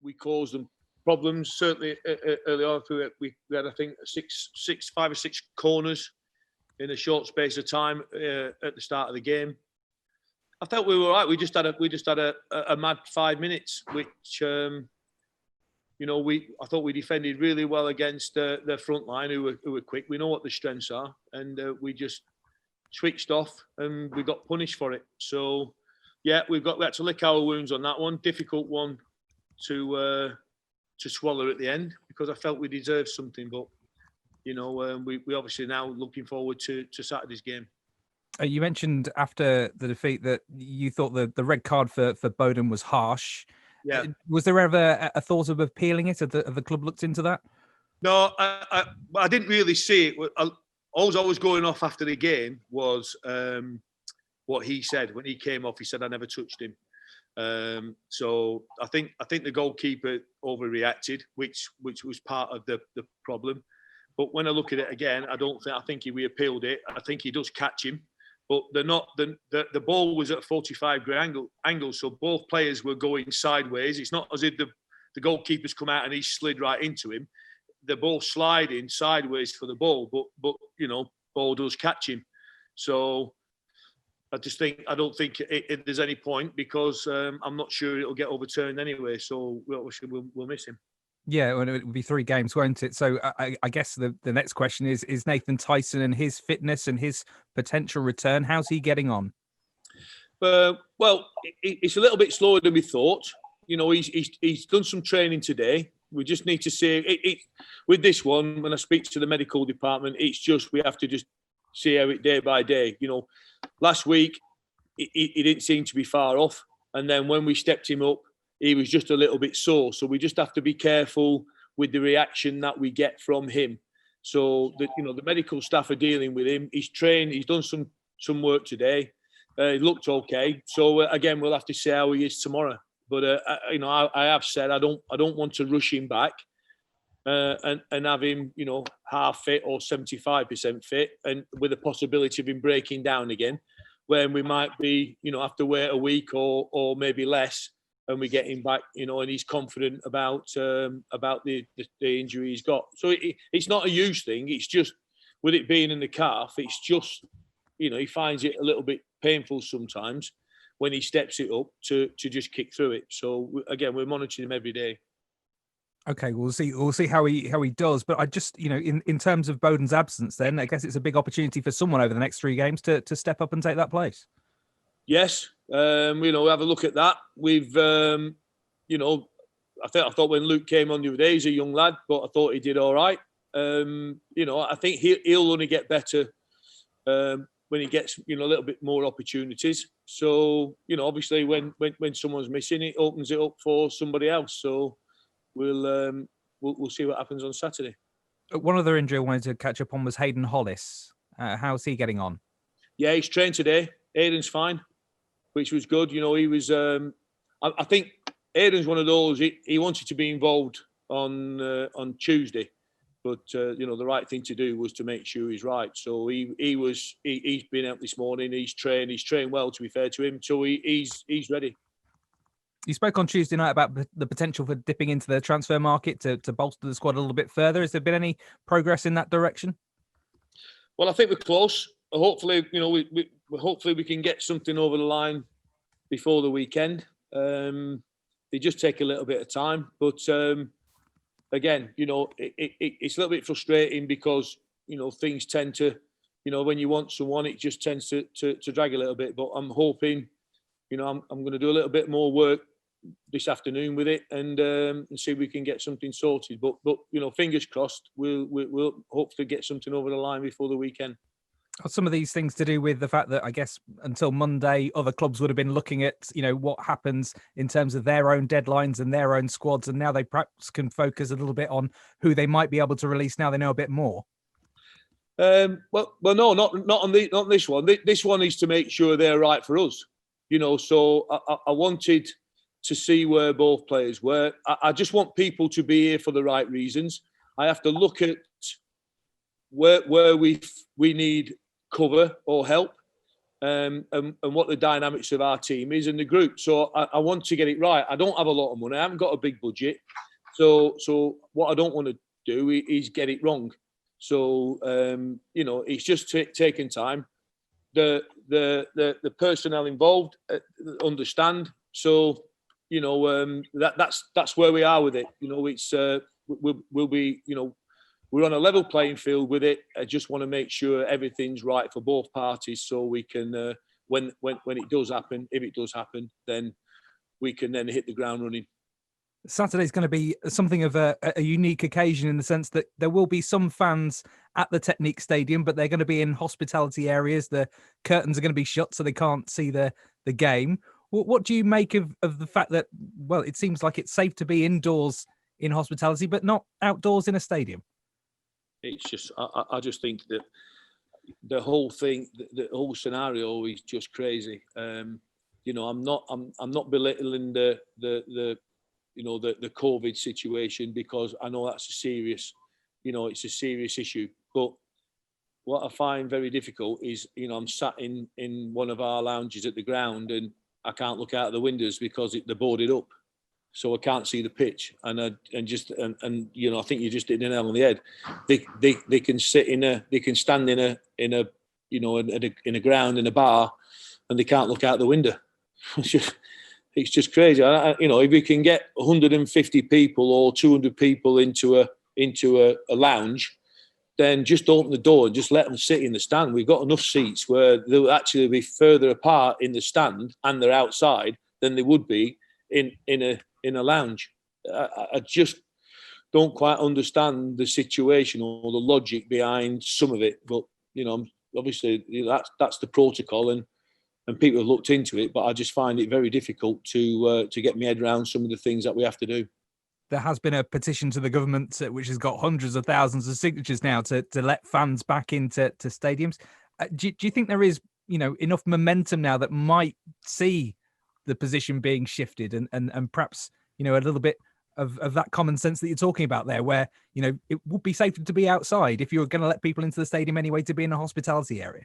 we caused them problems. Certainly early on, we had I think 5 or 6 corners in a short space of time at the start of the game. I felt we were all right. We just had a mad 5 minutes, which I thought we defended really well against their front line, who were quick. We know what the strengths are, and we just switched off, and we got punished for it. So, yeah, we had to lick our wounds on that one. Difficult one to swallow at the end, because I felt we deserved something. But we obviously now looking forward to Saturday's game. You mentioned after the defeat that you thought the red card for Bowden was harsh. Yeah. Was there ever a thought of appealing it? Have the club looked into that? No, I didn't really see it. All I was going off after the game was what he said. When he came off, he said, "I never touched him." So I think the goalkeeper overreacted, which was part of the problem. But when I look at it again, I think he appealed it. I think he does catch him. But they're not. The ball was at a 45-degree angle, so both players were going sideways. It's not as if the goalkeeper's come out and he slid right into him. They're both sliding sideways for the ball, but ball does catch him. So I don't think there's any point, because I'm not sure it'll get overturned anyway. So we'll miss him. Yeah, well, it would be 3 games, won't it? So I guess the next question is Nathan Tyson and his fitness and his potential return. How's he getting on? Well, it's a little bit slower than we thought. He's done some training today. We just need to see it. With this one, when I speak to the medical department, it's just we have to just see how it day by day. Last week he didn't seem to be far off, and then when we stepped him up, he was just a little bit sore. So we just have to be careful with the reaction that we get from him. So the medical staff are dealing with him. He's trained. He's done some work today. He looked okay. So again, we'll have to see how he is tomorrow. But I have said I don't want to rush him back and have him half fit or 75% fit, and with the possibility of him breaking down again, when we might be have to wait a week or maybe less. And we get him back, and he's confident about the injury he's got. So it's not a huge thing. It's just, with it being in the calf, it's just, he finds it a little bit painful sometimes when he steps it up to just kick through it. So again, we're monitoring him every day. Okay, we'll see how he does. But I just, in terms of Bowden's absence, then I guess it's a big opportunity for someone over the next 3 games to step up and take that place. Yes. Have a look at that. We've, I thought when Luke came on the other day, he's a young lad, but I thought he did all right. I think he'll only get better when he gets, a little bit more opportunities. So, obviously when someone's missing, it opens it up for somebody else. So we'll see what happens on Saturday. One other injury I wanted to catch up on was Hayden Hollis. How's he getting on? Yeah, he's trained today. Aiden's fine, which was good. He was. I think Aiden's one of those. He wanted to be involved on Tuesday, but the right thing to do was to make sure he's right. So he's been out this morning. He's trained well. To be fair to him, so he's ready. You spoke on Tuesday night about the potential for dipping into the transfer market to bolster the squad a little bit further. Has there been any progress in that direction? Well, I think we're close. Hopefully, hopefully we can get something over the line before the weekend. They just take a little bit of time, but again, it's a little bit frustrating because things tend to, when you want someone, it just tends to drag a little bit. But I'm hoping, I'm going to do a little bit more work this afternoon with it and see if we can get something sorted. But fingers crossed, we'll hopefully get something over the line before the weekend. Are some of these things to do with the fact that I guess until Monday, other clubs would have been looking at, what happens in terms of their own deadlines and their own squads, and now they perhaps can focus a little bit on who they might be able to release now they know a bit more? No, not on this one. This one is to make sure they're right for us. So I wanted to see where both players were. I just want people to be here for the right reasons. I have to look at where we need cover or help. and what the dynamics of our team is and the group. So I want to get it right. I don't have a lot of money. I haven't got a big budget. So what I don't want to do is get it wrong. So it's just taking time. The personnel involved understand. So that's where we are with it. It's we'll be we're on a level playing field with it. I just want to make sure everything's right for both parties, so we can when it does happen, if it does happen, then we can then hit the ground running. Saturday's going to be something of a unique occasion in the sense that there will be some fans at the Technique Stadium, but they're going to be in hospitality areas. The curtains are going to be shut, so they can't see the game. What do you make of the fact that, well, it seems like it's safe to be indoors in hospitality, but not outdoors in a stadium? It's just, I just think that the whole thing, the whole scenario is just crazy. I'm not belittling the COVID situation, because I know that's it's a serious issue. But what I find very difficult is, I'm sat in one of our lounges at the ground and I can't look out of the windows because they're boarded up, so I can't see the pitch. And I think you just hit the nail on the head. They can stand in a ground in a bar, and they can't look out the window. It's just crazy. If we can get 150 people or 200 people into a lounge, then just open the door and just let them sit in the stand. We've got enough seats where they'll actually be further apart in the stand and they're outside than they would be in a lounge. I just don't quite understand the situation or the logic behind some of it. But obviously that's the protocol, and people have looked into it. But I just find it very difficult to get my head around some of the things that we have to do. There has been a petition to the government which has got hundreds of thousands of signatures now to let fans back into stadiums. Do you think there is enough momentum now that might see the position being shifted and perhaps a little bit of that common sense that you're talking about there, where it would be safer to be outside if you were going to let people into the stadium anyway, to be in a hospitality area?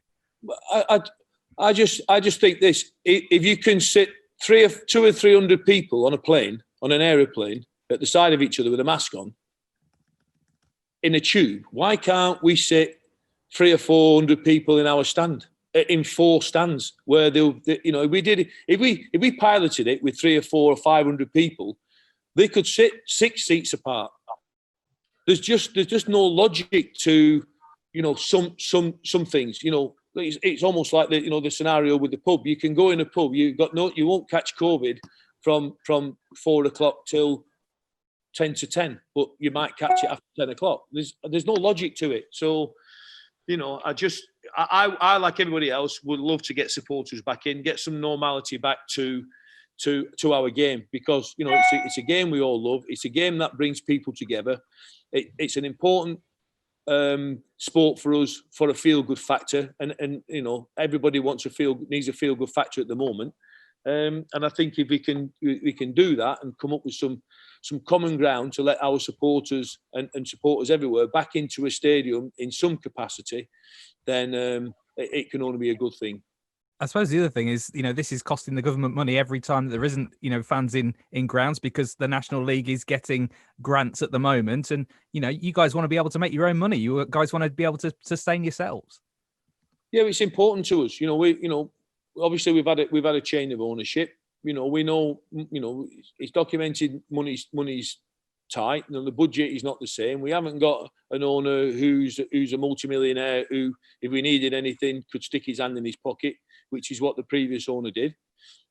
I just think this: if you can sit 200 or 300 people on an aeroplane at the side of each other with a mask on in a tube, why can't we sit 300 or 400 people in our stand, in 4 stands, where if we piloted it with 300 or 400 or 500 people, they could sit 6 seats apart. There's just no logic to some things. It's almost like the scenario with the pub. You can go in a pub, you won't catch COVID from 4 o'clock till 10 to 10, but you might catch it after 10 o'clock. There's no logic to it. So, I like everybody else would love to get supporters back in, get some normality back to our game, because it's a game we all love. It's a game that brings people together. It's an important sport for us, for a feel-good factor, and everybody needs a feel-good factor at the moment. And I think if we can do that and come up with some common ground to let our supporters and supporters everywhere back into a stadium in some capacity, then it can only be a good thing. I suppose the other thing is, this is costing the government money every time that there isn't, fans in grounds, because the National League is getting grants at the moment. And, you guys want to be able to make your own money. You guys want to be able to sustain yourselves. Yeah, it's important to us. Obviously we've had a chain of ownership. We know, it's documented money's tight. The budget is not the same. We haven't got an owner who's a multimillionaire who, if we needed anything, could stick his hand in his pocket, which is what the previous owner did.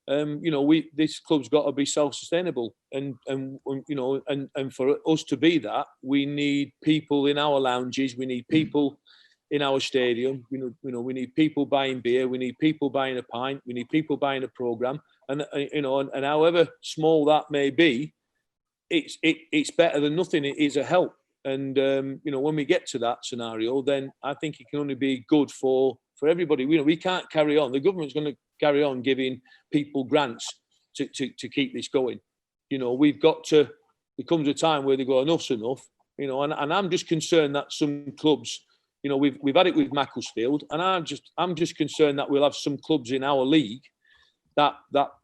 This club's got to be self-sustainable, and for us to be that, we need people in our lounges, we need people in our stadium. We need people buying beer, we need people buying a pint, we need people buying a program, and however small that may be, it's better than nothing. It is a help, and when we get to that scenario, then I think it can only be good for everybody. We can't carry on. The government's going to carry on giving people grants to keep this going. We've got to. There comes a time where they go, enough's enough. And I'm just concerned that some clubs You know, we've had it with Macclesfield, and I'm just concerned that we'll have some clubs in our league that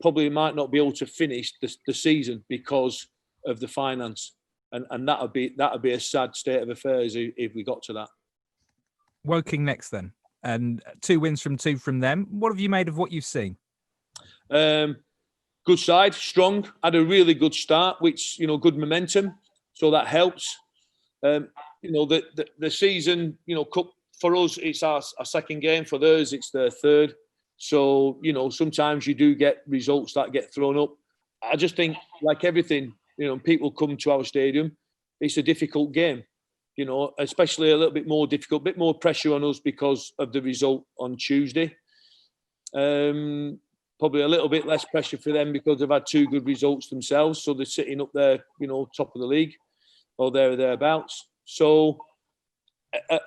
probably might not be able to finish the season because of the finance, and that'd be a sad state of affairs if we got to that. Woking next then, and 2 wins from 2 from them. What have you made of what you've seen? Good side, strong. Had a really good start, which, you know, good momentum, so that helps. You know, the season, you know, cup for us, it's our second game. For theirs, it's their third. So, you know, sometimes you do get results that get thrown up. I just think, like everything, you know, people come to our stadium, it's a difficult game, you know, especially a little bit more difficult, a bit more pressure on us because of the result on Tuesday. Probably a little bit less pressure for them because they've had 2 good results themselves. So they're sitting up there, you know, top of the league or there or thereabouts. So,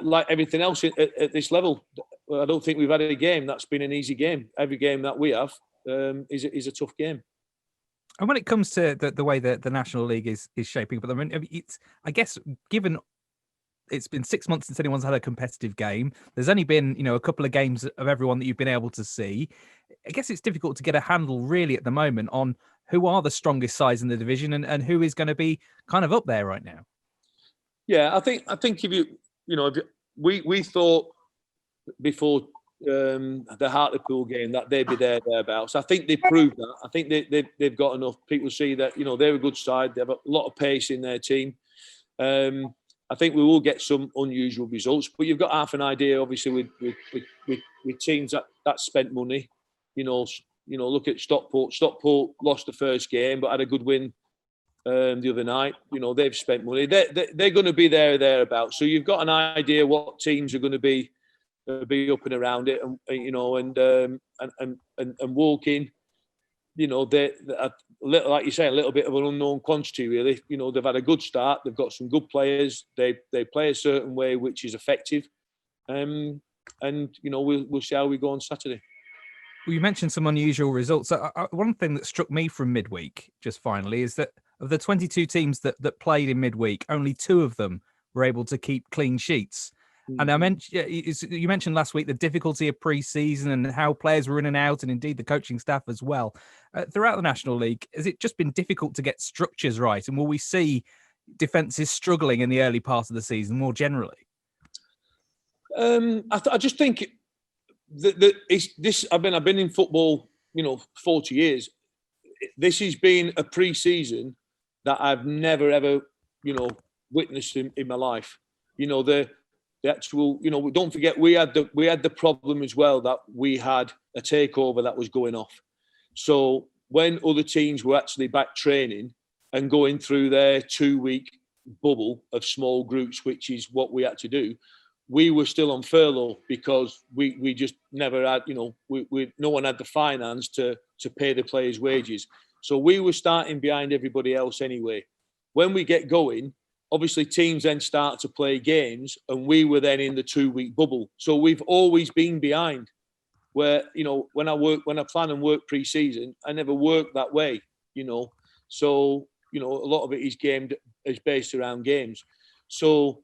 like everything else at this level, I don't think we've had a game that's been an easy game. Every game that we have is a tough game. And when it comes to the way that the National League is shaping up at the moment, it's, I guess, given it's been 6 months since anyone's had a competitive game, there's only been, you know, a couple of games of everyone that you've been able to see. I guess it's difficult to get a handle really at the moment on who are the strongest sides in the division and who is going to be kind of up there right now. Yeah, I think if we thought before the Hartlepool game that they'd be thereabouts. I think they proved that. I think they've got enough. People see that, you know, they're a good side. They have a lot of pace in their team. I think we will get some unusual results, but you've got half an idea, obviously, with teams that spent money. You know, look at Stockport. Stockport lost the first game, but had a good win the other night. You know, they've spent money. They're going to be thereabouts. So you've got an idea what teams are going to be up and around it, and you know, and Woking. You know, they're a little, like you say, a little bit of an unknown quantity, really. You know, they've had a good start. They've got some good players. They play a certain way which is effective, and you know, we'll see how we go on Saturday. Well, you mentioned some unusual results. One thing that struck me from midweek, just finally, is that of the 22 teams that played in midweek, only 2 of them were able to keep clean sheets. And you mentioned last week the difficulty of pre-season and how players were in and out, and indeed the coaching staff as well. Throughout the National League, has it just been difficult to get structures right? And will we see defences struggling in the early part of the season more generally? I just think that it's this. I've been in football, you know, 40 years. This has been a pre-season that I've never ever, you know, witnessed in my life. You know, the actual, you know, don't forget we had the problem as well that we had a takeover that was going off. So when other teams were actually back training and going through their 2-week bubble of small groups, which is what we had to do, we were still on furlough because we just never had, you know, no one had the finance to pay the players' wages. So we were starting behind everybody else anyway. When we get going, obviously teams then start to play games, and we were then in the 2-week bubble. So we've always been behind. Where, you know, when I plan and work pre-season, I never work that way, you know. So, you know, a lot of it is based around games. So,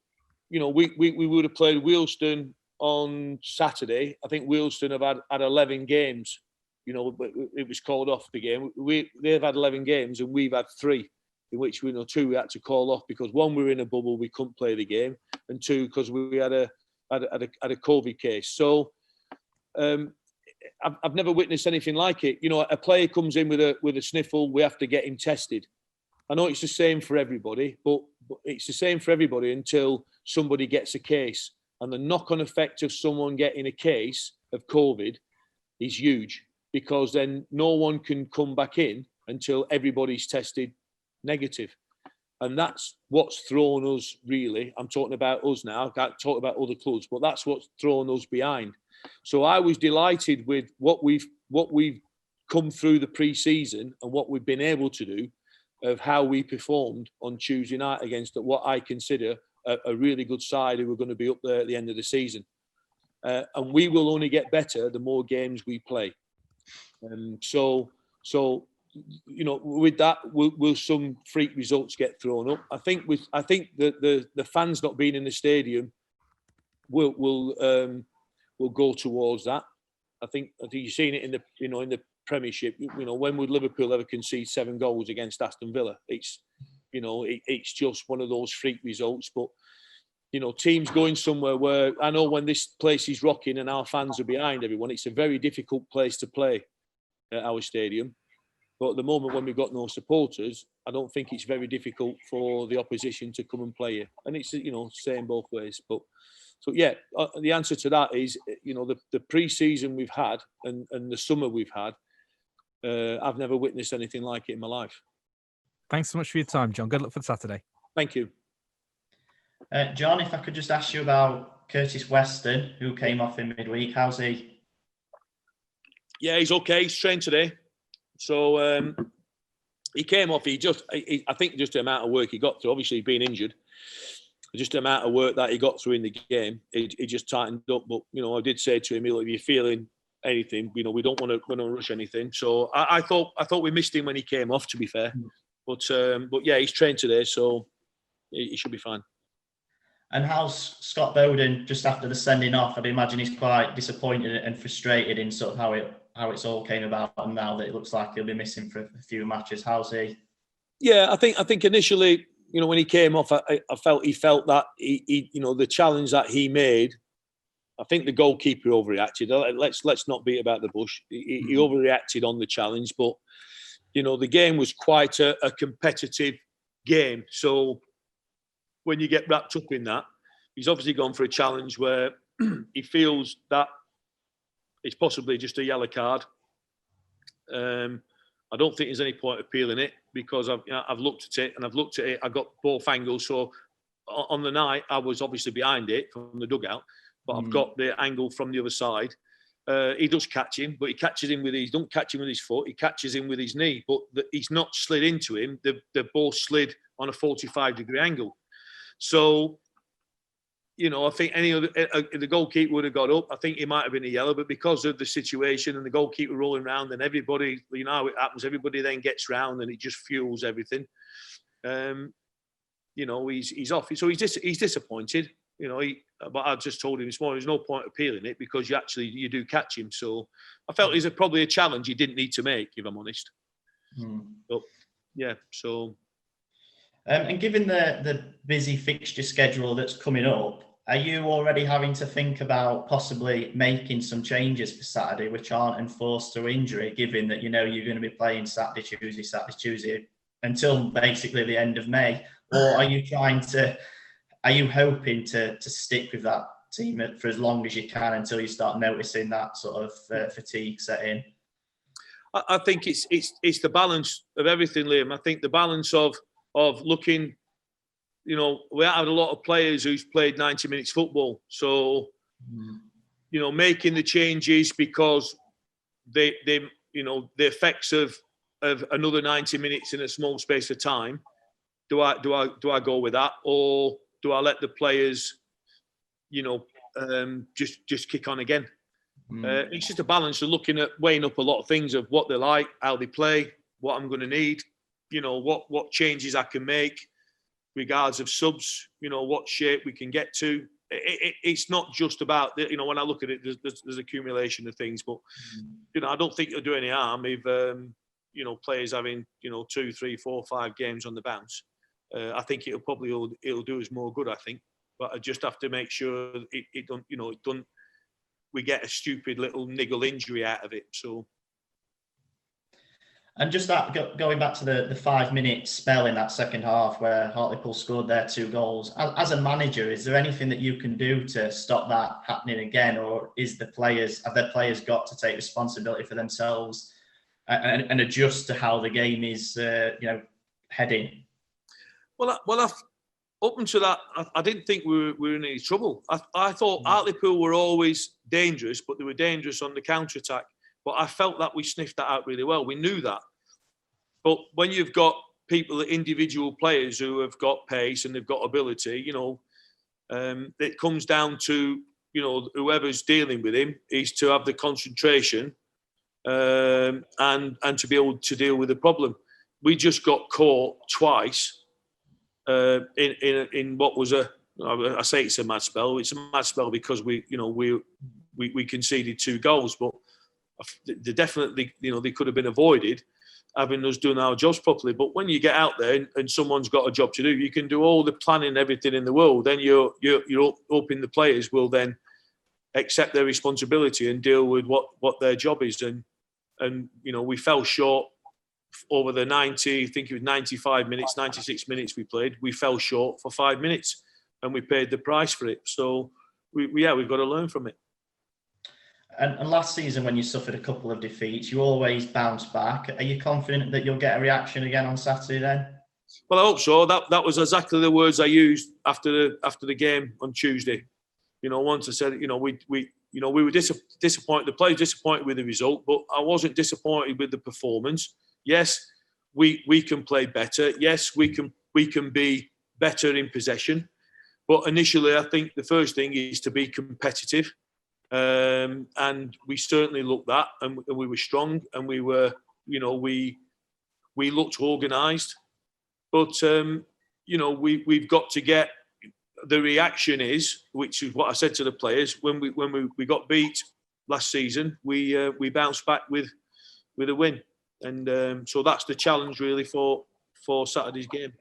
you know, we would have played Wealdstone on Saturday. I think Wealdstone have had 11 games, you know, but it was called off the game. They've had 11 games and we've had 3. In which, you know, 2 we had to call off because 1, we were in a bubble, we couldn't play the game, and 2, because we had a COVID case. So I've never witnessed anything like it. You know, a player comes in with a sniffle, we have to get him tested. I know it's the same for everybody, but it's the same for everybody until somebody gets a case, and the knock-on effect of someone getting a case of COVID is huge, because then no one can come back in until everybody's tested negative. And that's what's thrown us, really. I'm talking about us now. I can't talk about other clubs, but that's what's thrown us behind. So I was delighted with what we've come through the pre-season and what we've been able to do, of how we performed on Tuesday night against what I consider a really good side who are going to be up there at the end of the season. And we will only get better the more games we play. So you know, with that, will some freak results get thrown up? I think that the fans not being in the stadium will go towards that. I think you've seen it in the Premiership. When would Liverpool ever concede 7 goals against Aston Villa? It's it's just one of those freak results. But teams going somewhere where I know when this place is rocking and our fans are behind everyone, it's a very difficult place to play at our stadium. But at the moment when we've got no supporters, I don't think it's very difficult for the opposition to come and play here. And it's same both ways. But so yeah, the answer to that is the pre-season we've had and the summer we've had. I've never witnessed anything like it in my life. Thanks so much for your time, John. Good luck for Saturday. Thank you. John, if I could just ask you about Curtis Weston, who came off in midweek. How's he? Yeah, he's okay. He's trained today. So he came off. I think just the amount of work he got through. Obviously, he'd been injured. Just the amount of work that he got through in the game, he just tightened up. But I did say to him, if you're feeling anything, we don't want to rush anything. So I thought we missed him when he came off. To be fair, but yeah, he's trained today, so he should be fine. And how's Scott Bowden just after the sending off? I'd imagine he's quite disappointed and frustrated in sort of how it's all came about, and now that it looks like he'll be missing for a few matches. How's he? Yeah, I think initially, when he came off, I felt that he the challenge that he made. I think the goalkeeper overreacted. Let's not beat about the bush. He overreacted on the challenge, but the game was quite a competitive game. So when you get wrapped up in that, he's obviously gone for a challenge where he feels that it's possibly just a yellow card. I don't think there's any point appealing it because I've looked at it. I got both angles. So on the night, I was obviously behind it from the dugout, but I've got the angle from the other side. He does catch him, but he catches him don't catch him with his foot. He catches him with his knee, but he's not slid into him. They're both slid on a 45-degree angle. So, I think the goalkeeper would have got up. I think it might have been a yellow, but because of the situation and the goalkeeper rolling around and everybody, how it happens, everybody then gets round and it just fuels everything. He's off. So he's disappointed. But I just told him this morning, there's no point appealing it because you do catch him. So I felt it's probably a challenge he didn't need to make, if I'm honest. But yeah, so. And given the busy fixture schedule that's coming up, are you already having to think about possibly making some changes for Saturday, which aren't enforced through injury, given that you're going to be playing Saturday, Tuesday until basically the end of May? Or are you hoping to stick with that team for as long as you can until you start noticing that sort of fatigue set in? I think it's the balance of everything, Liam. I think the balance of looking, we had a lot of players who's played 90 minutes football. So, making the changes because the effects of another 90 minutes in a small space of time. Do I go with that, or do I let the players, just kick on again? It's just a balance of weighing up a lot of things of what they like, how they play, what I'm going to need. What changes I can make, regards of subs, what shape we can get to. It's not just about, when I look at it, there's accumulation of things, but, I don't think it'll do any harm if, players having, 2, 3, 4, 5 games on the bounce. I think it'll do us more good, I think. But I just have to make sure it don't, we get a stupid little niggle injury out of it. So. And just that, going back to the 5-minute spell in that second half where Hartlepool scored their 2 goals, as a manager, is there anything that you can do to stop that happening again? Or have the players got to take responsibility for themselves and adjust to how the game is, heading? Well, up until that, I didn't think we were in any trouble. I thought Hartlepool were always dangerous, but they were dangerous on the counter-attack. But I felt that we sniffed that out really well. We knew that. But when you've got individual players who have got pace and they've got ability, it comes down to, whoever's dealing with him is to have the concentration and to be able to deal with the problem. We just got caught twice in what was a I say it's a mad spell. It's a mad spell because we conceded 2 goals, but they definitely, they could have been avoided having us doing our jobs properly. But when you get out there and someone's got a job to do, you can do all the planning and everything in the world. Then you're hoping the players will then accept their responsibility and deal with what their job is. And we fell short over the 90, I think it was 95 minutes, 96 minutes we played. We fell short for 5 minutes and we paid the price for it. So we've got to learn from it. And last season, when you suffered a couple of defeats, you always bounced back. Are you confident that you'll get a reaction again on Saturday then? Well, I hope so. That was exactly the words I used after the game on Tuesday. Once I said, we were disappointed. The players disappointed with the result, but I wasn't disappointed with the performance. Yes, we can play better. Yes, we can be better in possession. But initially, I think the first thing is to be competitive. And we certainly looked that, and we were strong, and we were, we looked organised. But we've got to get the reaction is, which is what I said to the players when we got beat last season. We bounced back with a win, and so that's the challenge really for Saturday's game.